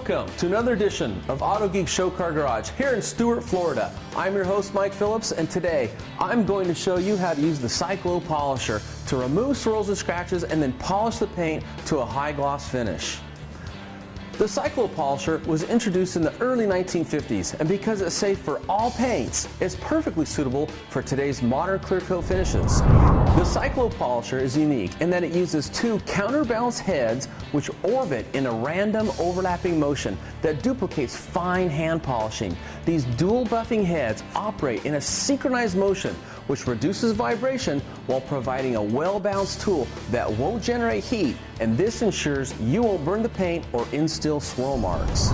Welcome to another edition of Autogeek Show Car Garage here in Stuart, Florida. I'm your host, Mike Phillips, and today I'm going to show you how to use the Cyclo Polisher to remove swirls and scratches and then polish the paint to a high gloss finish. The Cyclo Polisher was introduced in the early 1950s, and because it's safe for all paints, it's perfectly suitable for today's modern clear coat finishes. The Cyclo Polisher is unique in that it uses two counterbalance heads which orbit in a random overlapping motion that duplicates fine hand polishing. These dual buffing heads operate in a synchronized motion which reduces vibration while providing a well-balanced tool that won't generate heat, and this ensures you won't burn the paint or instill swirl marks.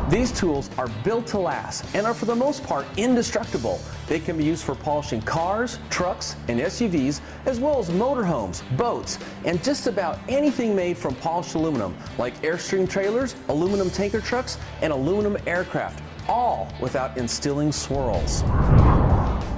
These tools are built to last and are for the most part indestructible. They can be used for polishing cars, trucks, and SUVs, as well as motorhomes, boats, and just about anything made from polished aluminum, like Airstream trailers, aluminum tanker trucks, and aluminum aircraft, all without instilling swirls.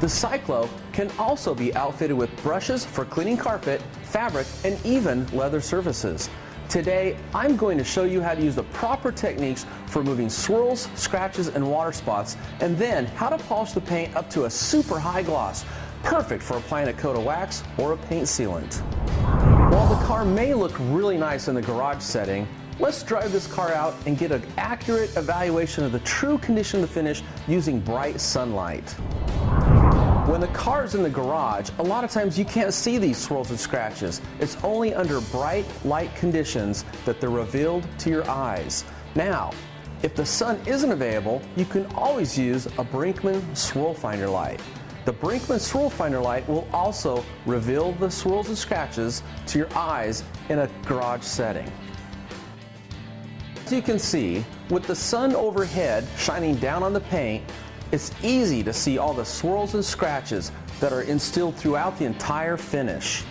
The Cyclo can also be outfitted with brushes for cleaning carpet, fabric, and even leather surfaces. Today, I'm going to show you how to use the proper techniques for removing swirls, scratches, and water spots, and then how to polish the paint up to a super high gloss, perfect for applying a coat of wax or a paint sealant. While the car may look really nice in the garage setting, let's drive this car out and get an accurate evaluation of the true condition of the finish using bright sunlight. When the car is in the garage, a lot of times you can't see these swirls and scratches. It's only under bright light conditions that they're revealed to your eyes. Now, if the sun isn't available, you can always use a Brinkmann Swirl Finder light. The Brinkmann Swirl Finder light will also reveal the swirls and scratches to your eyes in a garage setting. As you can see, with the sun overhead shining down on the paint, it's easy to see all the swirls and scratches that are instilled throughout the entire finish.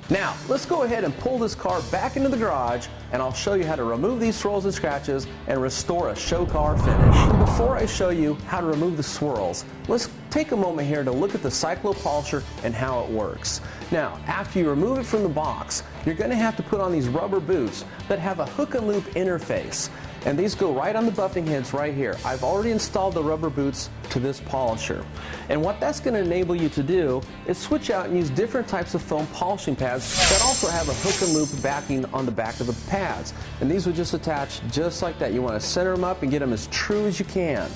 Now, let's go ahead and pull this car back into the garage, and I'll show you how to remove these swirls and scratches and restore a show car finish. And before I show you how to remove the swirls, let's take a moment here to look at the Cyclo Polisher and how it works. Now, after you remove it from the box, you're going to have to put on these rubber boots that have a hook and loop interface. And these go right on the buffing heads right here. I've already installed the rubber boots to this polisher. And what that's going to enable you to do is switch out and use different types of foam polishing pads that also have a hook and loop backing on the back of the pads. And these would just attach just like that. You want to center them up and get them as true as you can.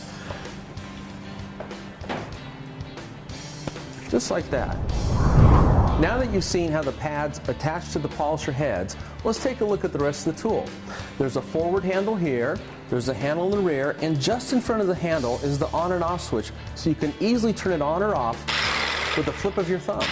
Just like that. Now that you've seen how the pads attach to the polisher heads, let's take a look at the rest of the tool. There's a forward handle here, there's a handle in the rear, and just in front of the handle is the on and off switch, so you can easily turn it on or off with the flip of your thumb,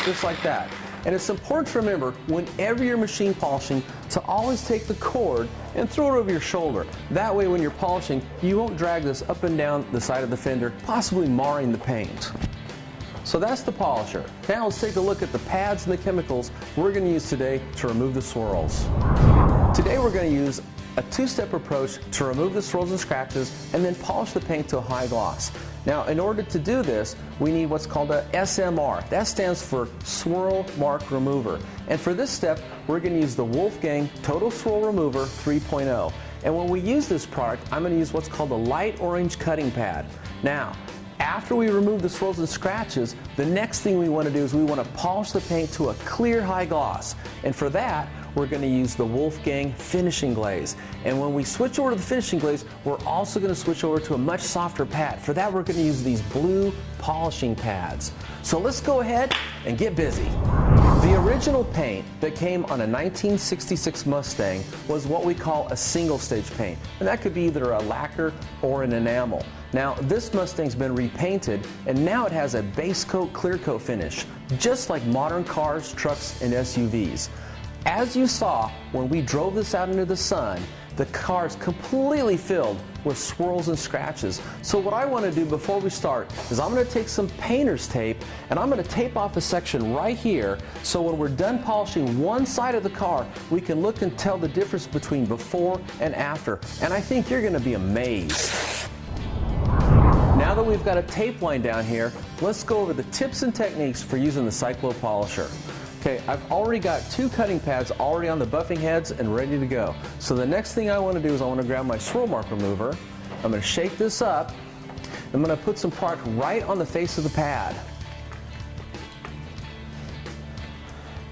just like that. And it's important to remember, whenever you're machine polishing, to always take the cord and throw it over your shoulder. That way when you're polishing, you won't drag this up and down the side of the fender, possibly marring the paint. So that's the polisher. Now let's take a look at the pads and the chemicals we're going to use today to remove the swirls. Today we're going to use a two-step approach to remove the swirls and scratches and then polish the paint to a high gloss. Now, in order to do this, we need what's called a SMR. That stands for Swirl Mark Remover. And for this step, we're going to use the Wolfgang Total Swirl Remover 3.0. And when we use this product, I'm going to use what's called a light orange cutting pad. Now, after we remove the swirls and scratches, the next thing we want to do is we want to polish the paint to a clear high gloss. And for that, we're going to use the Wolfgang finishing glaze. And when we switch over to the finishing glaze, we're also going to switch over to a much softer pad. For that, we're going to use these blue polishing pads. So let's go ahead and get busy. The original paint that came on a 1966 Mustang was what we call a single stage paint, and that could be either a lacquer or an enamel. Now this Mustang's been repainted and now it has a base coat clear coat finish, just like modern cars, trucks, and SUVs. As you saw when we drove this out into the sun, the car is completely filled with swirls and scratches. So what I want to do before we start is I'm going to take some painter's tape and I'm going to tape off a section right here, so when we're done polishing one side of the car, we can look and tell the difference between before and after. And I think you're going to be amazed. Now that we've got a tape line down here, let's go over the tips and techniques for using the Cyclo Polisher. Okay, I've already got 2 cutting pads already on the buffing heads and ready to go. So the next thing I want to do is I want to grab my swirl mark remover. I'm going to shake this up. I'm going to put some product right on the face of the pad.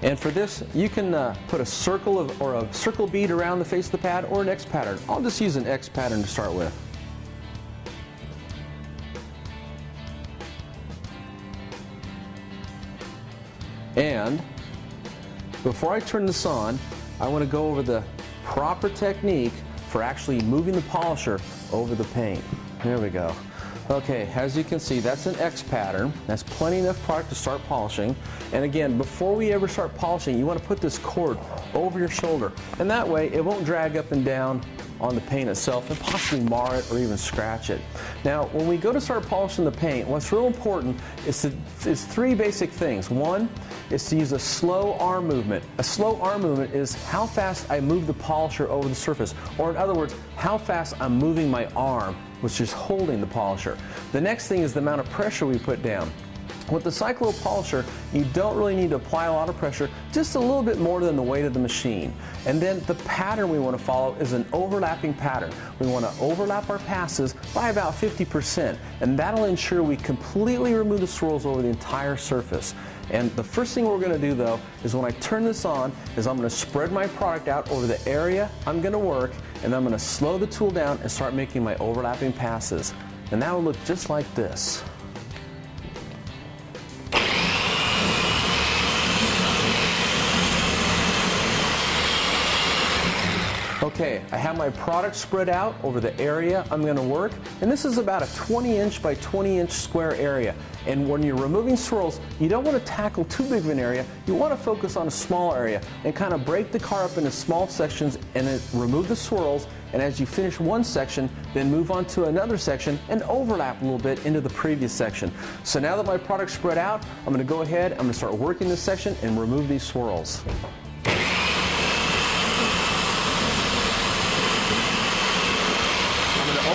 And for this, you can put a circle or a circle bead around the face of the pad or an X pattern. I'll just use an X pattern to start with. And before I turn this on, I want to go over the proper technique for actually moving the polisher over the paint. There we go. Okay, as you can see, that's an X pattern. That's plenty enough product to start polishing. And again, before we ever start polishing, you want to put this cord over your shoulder. And that way, it won't drag up and down on the paint itself and possibly mar it or even scratch it. Now, when we go to start polishing the paint, what's real important is 3 basic things. One is to use a slow arm movement. A slow arm movement is how fast I move the polisher over the surface, or in other words, how fast I'm moving my arm, which is holding the polisher. The next thing is the amount of pressure we put down. With the Cyclo Polisher, you don't really need to apply a lot of pressure, just a little bit more than the weight of the machine. And then the pattern we want to follow is an overlapping pattern. We want to overlap our passes by about 50%, and that'll ensure we completely remove the swirls over the entire surface. And the first thing we're going to do though is when I turn this on is I'm going to spread my product out over the area I'm going to work, and then I'm going to slow the tool down and start making my overlapping passes. And that will look just like this. Okay, I have my product spread out over the area I'm going to work, and this is about a 20-inch by 20-inch square area. And when you're removing swirls, you don't want to tackle too big of an area. You want to focus on a small area and kind of break the car up into small sections and then remove the swirls. And as you finish one section, then move on to another section and overlap a little bit into the previous section. So now that my product's spread out, I'm going to go ahead, I'm going to start working this section and remove these swirls.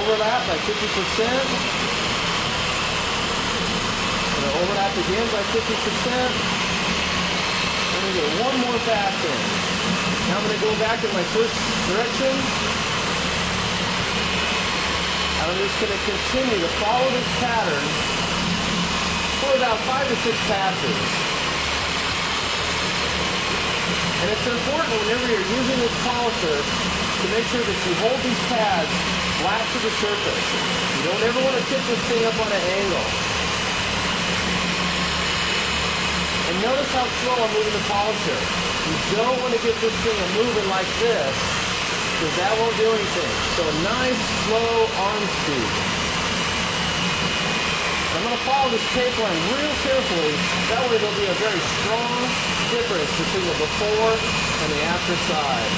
Overlap by 50%. I'm going to overlap again by 50%. I'm going to get one more pass in. Now I'm going to go back in my first direction. I'm just going to continue to follow this pattern for about 5 to 6 passes. And it's important whenever you're using this polisher to make sure that you hold these pads flat to the surface. You don't ever want to tip this thing up on an angle. And notice how slow I'm moving the polisher. You don't want to get this thing moving like this, because that won't do anything. So a nice slow arm speed. I'm going to follow this tape line real carefully. That way there'll be a very strong difference between the before and the after side.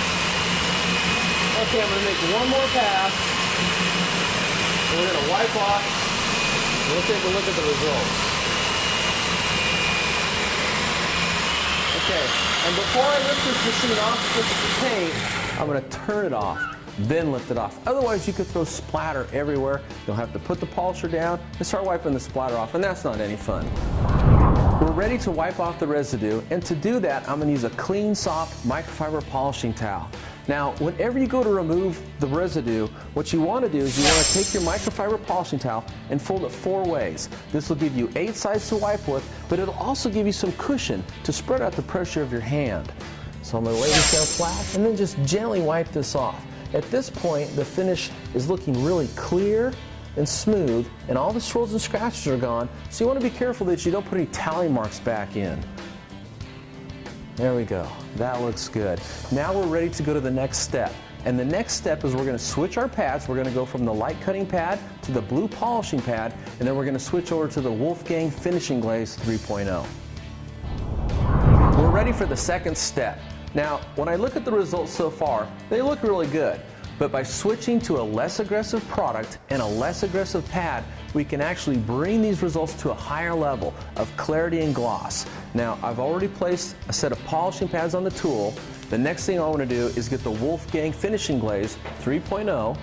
Okay, I'm going to make one more pass. And we're going to wipe off. We'll take a look at the results. Okay, and before I lift this machine off the paint, I'm going to turn it off, then lift it off. Otherwise, you could throw splatter everywhere. You'll have to put the polisher down and start wiping the splatter off, and that's not any fun. We're ready to wipe off the residue, and to do that, I'm going to use a clean, soft microfiber polishing towel. Now, whenever you go to remove the residue, what you want to do is you want to take your microfiber polishing towel and fold it 4 ways. This will give you 8 sides to wipe with, but it'll also give you some cushion to spread out the pressure of your hand. So I'm going to lay this down flat and then just gently wipe this off. At this point, the finish is looking really clear and smooth, and all the swirls and scratches are gone, so you want to be careful that you don't put any tally marks back in. There we go. That looks good. Now we're ready to go to the next step. And the next step is we're going to switch our pads. We're going to go from the light cutting pad to the blue polishing pad, and then we're going to switch over to the Wolfgang Finishing Glaze 3.0. We're ready for the second step. Now, when I look at the results so far, they look really good. But by switching to a less aggressive product and a less aggressive pad, we can actually bring these results to a higher level of clarity and gloss. Now, I've already placed a set of polishing pads on the tool. The next thing I want to do is get the Wolfgang Finishing Glaze 3.0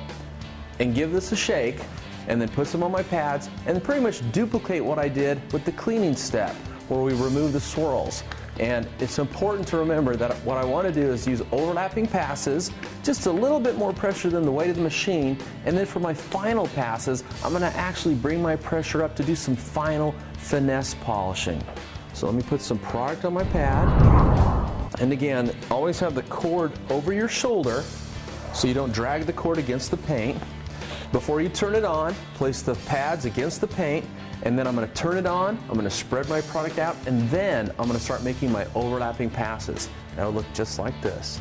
and give this a shake, and then put some on my pads and pretty much duplicate what I did with the cleaning step where we remove the swirls. And it's important to remember that what I want to do is use overlapping passes, just a little bit more pressure than the weight of the machine, and then for my final passes, I'm going to actually bring my pressure up to do some final finesse polishing. So let me put some product on my pad. And again, always have the cord over your shoulder so you don't drag the cord against the paint. Before you turn it on, place the pads against the paint, and then I'm going to turn it on, I'm going to spread my product out, and then I'm going to start making my overlapping passes. That'll look just like this.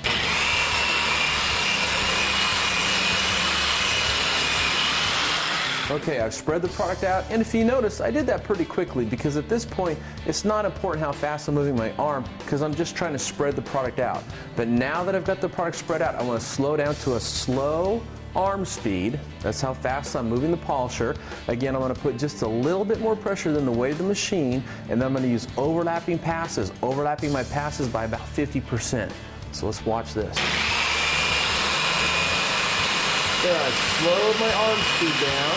Okay, I've spread the product out, and if you notice, I did that pretty quickly because at this point, it's not important how fast I'm moving my arm because I'm just trying to spread the product out. But now that I've got the product spread out, I want to slow down to a slow arm speed. That's how fast I'm moving the polisher. Again, I'm going to put just a little bit more pressure than the weight of the machine, and then I'm going to use overlapping passes, overlapping my passes by about 50%. So let's watch this. There, I've slowed my arm speed down.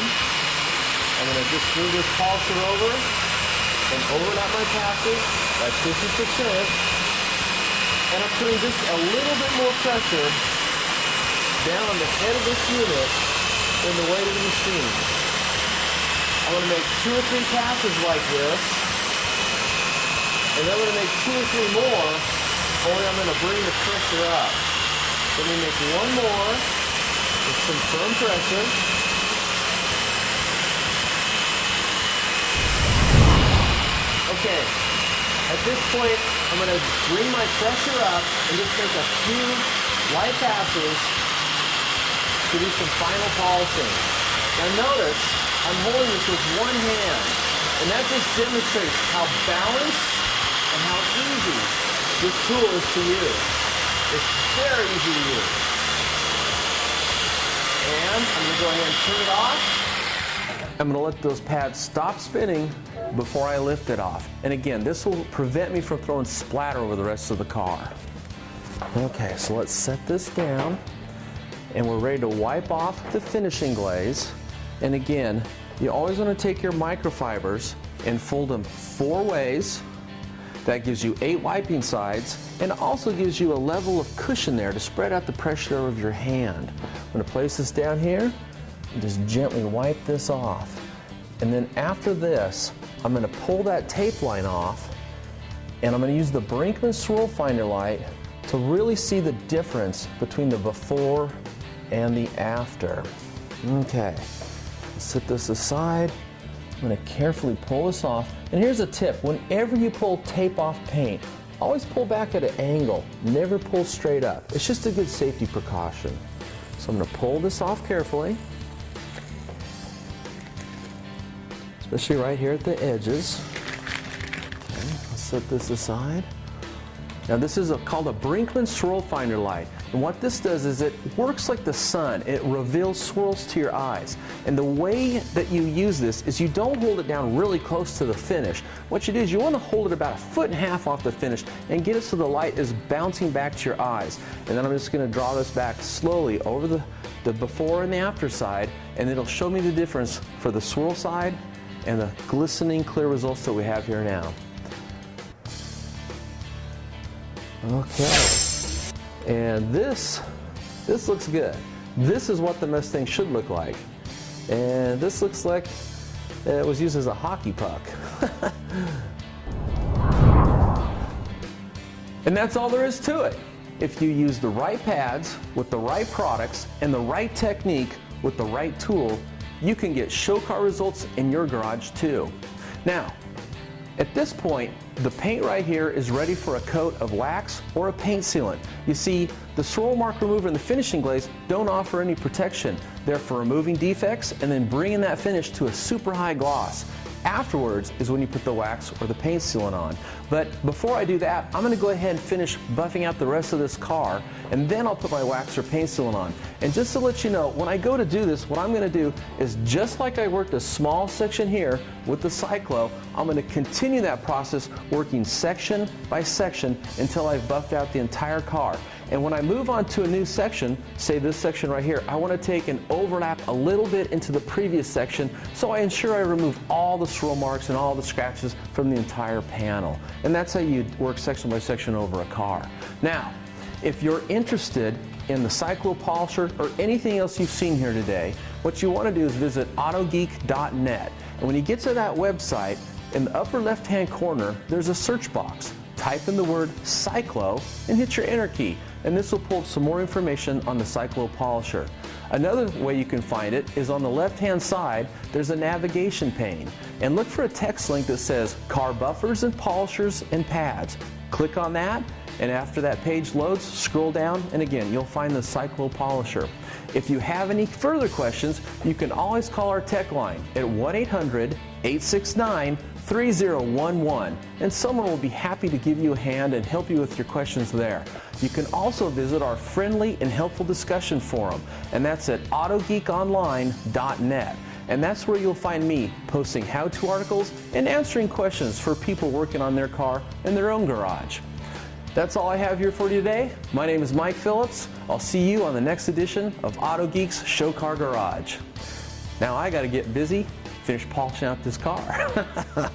I'm going to just move this polisher over and overlap my passes by 50%. And I'm putting just a little bit more pressure down on the head of this unit than the weight of the machine. I'm going to make 2 or 3 passes like this. And then I'm going to make 2 or 3 more, only I'm going to bring the pressure up. Let me make 1 more. With some firm pressure. Okay, at this point, I'm going to bring my pressure up and just make a few light passes to do some final polishing. Now notice, I'm holding this with one hand, and that just demonstrates how balanced and how easy this tool is to use. It's very easy to use. And I'm going to go ahead and turn it off. I'm going to let those pads stop spinning before I lift it off. And again, this will prevent me from throwing splatter over the rest of the car. Okay, so let's set this down. And we're ready to wipe off the finishing glaze. And again, you always want to take your microfibers and fold them 4 ways. That gives you 8 wiping sides and also gives you a level of cushion there to spread out the pressure of your hand. I'm going to place this down here and just gently wipe this off. And then after this, I'm going to pull that tape line off, and I'm going to use the Brinkmann Swirl Finder light to really see the difference between the before and the after. Okay, let's set this aside. I'm going to carefully pull this off. And here's a tip, whenever you pull tape off paint, always pull back at an angle, never pull straight up. It's just a good safety precaution. So I'm going to pull this off carefully, especially right here at the edges. Okay, I'll set this aside. Now this is called a Brinkmann Swirl Finder light. And what this does is it works like the sun. It reveals swirls to your eyes. And the way that you use this is you don't hold it down really close to the finish. What you do is you want to hold it about 1.5 feet off the finish and get it so the light is bouncing back to your eyes. And then I'm just going to draw this back slowly over the before and the after side, and it'll show me the difference for the swirl side and the glistening clear results that we have here now. Okay, and this looks good. This is what the Mustang should look like. And this looks like it was used as a hockey puck. And that's all there is to it. If you use the right pads with the right products and the right technique with the right tool, you can get show car results in your garage too. Now, at this point, the paint right here is ready for a coat of wax or a paint sealant. You see, the swirl mark remover and the finishing glaze don't offer any protection. They're for removing defects and then bringing that finish to a super high gloss. Afterwards is when you put the wax or the paint sealant on. But before I do that, I'm going to go ahead and finish buffing out the rest of this car, and then I'll put my wax or paint sealant on. And just to let you know, when I go to do this, what I'm going to do is just like I worked a small section here with the Cyclo, I'm going to continue that process working section by section until I've buffed out the entire car. And when I move on to a new section, say this section right here, I want to take and overlap a little bit into the previous section, so I ensure I remove all the swirl marks and all the scratches from the entire panel. And that's how you work section by section over a car. Now, if you're interested in the Cyclo Polisher or anything else you've seen here today, what you want to do is visit autogeek.net. And when you get to that website, in the upper left-hand corner, there's a search box. Type in the word Cyclo and hit your enter key, and this will pull up some more information on the Cyclo Polisher. Another way you can find it is on the left-hand side, there's a navigation pane, and look for a text link that says Car Buffers and Polishers and Pads. Click on that, and after that page loads, scroll down, and again, you'll find the Cyclo Polisher. If you have any further questions, you can always call our tech line at 1-800-869-3011, and someone will be happy to give you a hand and help you with your questions there. You can also visit our friendly and helpful discussion forum, and that's at autogeekonline.net. And that's where you'll find me posting how-to articles and answering questions for people working on their car in their own garage. That's all I have here for you today. My name is Mike Phillips. I'll see you on the next edition of Autogeek's Show Car Garage. Now I got to get busy, finish polishing out this car.